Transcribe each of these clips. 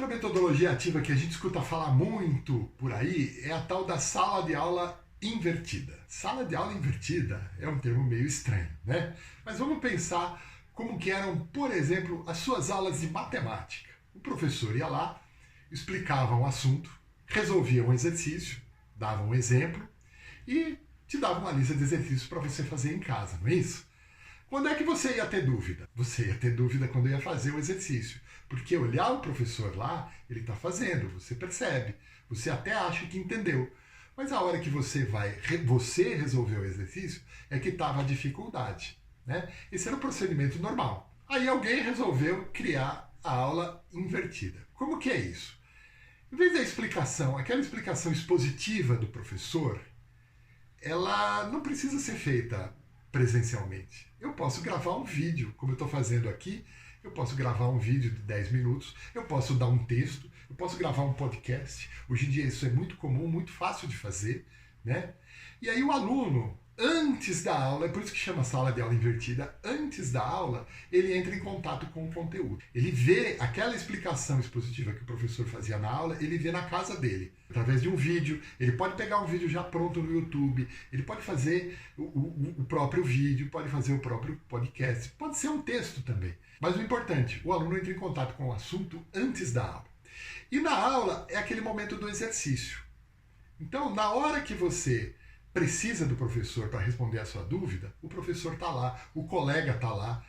outra metodologia ativa que a gente escuta falar muito por aí é a tal da sala de aula invertida. Sala de aula invertida é um termo meio estranho, né? Mas vamos pensar como que eram, por exemplo, as suas aulas de matemática. O professor ia lá, explicava um assunto, resolvia um exercício, dava um exemplo e te dava uma lista de exercícios para você fazer em casa, não é isso? Quando é que você ia ter dúvida? Você ia ter dúvida quando ia fazer o exercício. Porque olhar o professor lá, ele está fazendo, você percebe, você até acha que entendeu. Mas a hora que você resolver o exercício, é que estava a dificuldade. Né? Esse era o procedimento normal. Aí alguém resolveu criar a aula invertida. Como que é isso? Em vez da explicação, aquela explicação expositiva do professor, ela não precisa ser feita presencialmente. Eu posso gravar um vídeo, como eu estou fazendo aqui, eu posso gravar um vídeo de 10 minutos, eu posso dar um texto, eu posso gravar um podcast. Hoje em dia isso é muito comum, muito fácil de fazer, né? E aí o aluno, antes da aula, é por isso que chama sala de aula invertida, antes da aula, ele entra em contato com o conteúdo. Ele vê aquela explicação expositiva que o professor fazia na aula, ele vê na casa dele, através de um vídeo. Ele pode pegar um vídeo já pronto no YouTube, ele pode fazer o próprio vídeo, pode fazer o próprio podcast, pode ser um texto também. Mas o importante, o aluno entra em contato com o assunto antes da aula. E na aula é aquele momento do exercício. Então, na hora que você precisa do professor para responder a sua dúvida, o professor está lá, o colega está lá,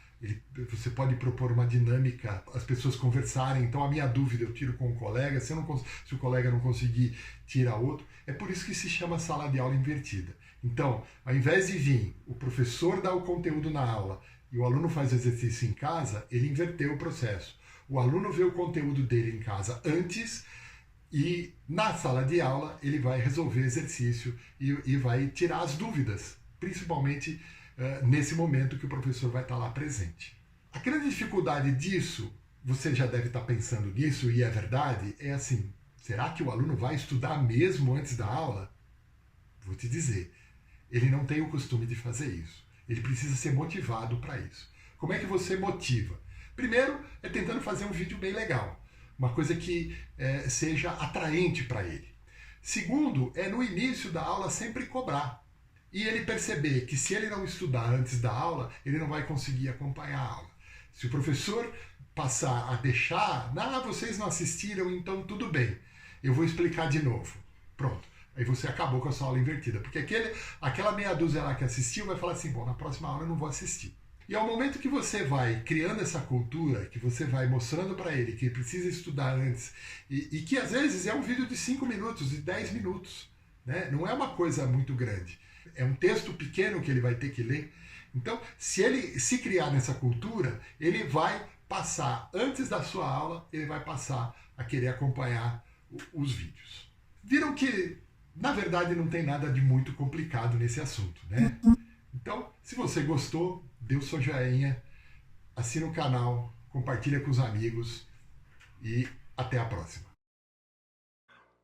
você pode propor uma dinâmica, as pessoas conversarem, então a minha dúvida eu tiro com o colega, se o colega não conseguir, tira outro. É por isso que se chama sala de aula invertida. Então, ao invés de vir o professor dar o conteúdo na aula e o aluno faz o exercício em casa, ele inverteu o processo. O aluno vê o conteúdo dele em casa antes e na sala de aula ele vai resolver exercício e vai tirar as dúvidas, principalmente nesse momento que o professor vai estar lá presente. A grande dificuldade disso, você já deve estar pensando nisso e é verdade, é assim, será que o aluno vai estudar mesmo antes da aula? Vou te dizer, ele não tem o costume de fazer isso. Ele precisa ser motivado para isso. Como é que você motiva? Primeiro, é tentando fazer um vídeo bem legal. Uma coisa que seja atraente para ele. Segundo, é no início da aula sempre cobrar. E ele perceber que se ele não estudar antes da aula, ele não vai conseguir acompanhar a aula. Se o professor passar a deixar, vocês não assistiram, então tudo bem. Eu vou explicar de novo. Pronto. Aí você acabou com a sua aula invertida. Porque aquela meia dúzia lá que assistiu vai falar assim, bom, na próxima aula eu não vou assistir. E ao momento que você vai criando essa cultura, que você vai mostrando para ele que ele precisa estudar antes, e que às vezes é um vídeo de 5 minutos, de 10 minutos, né? Não é uma coisa muito grande. É um texto pequeno que ele vai ter que ler. Então, se ele se criar nessa cultura, ele vai passar, antes da sua aula, ele vai passar a querer acompanhar os vídeos. Viram que, na verdade, não tem nada de muito complicado nesse assunto, né? Então, se você gostou, dê o seu joinha, assina o canal, compartilha com os amigos e até a próxima.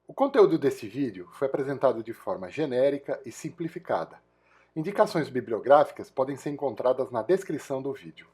O conteúdo desse vídeo foi apresentado de forma genérica e simplificada. Indicações bibliográficas podem ser encontradas na descrição do vídeo.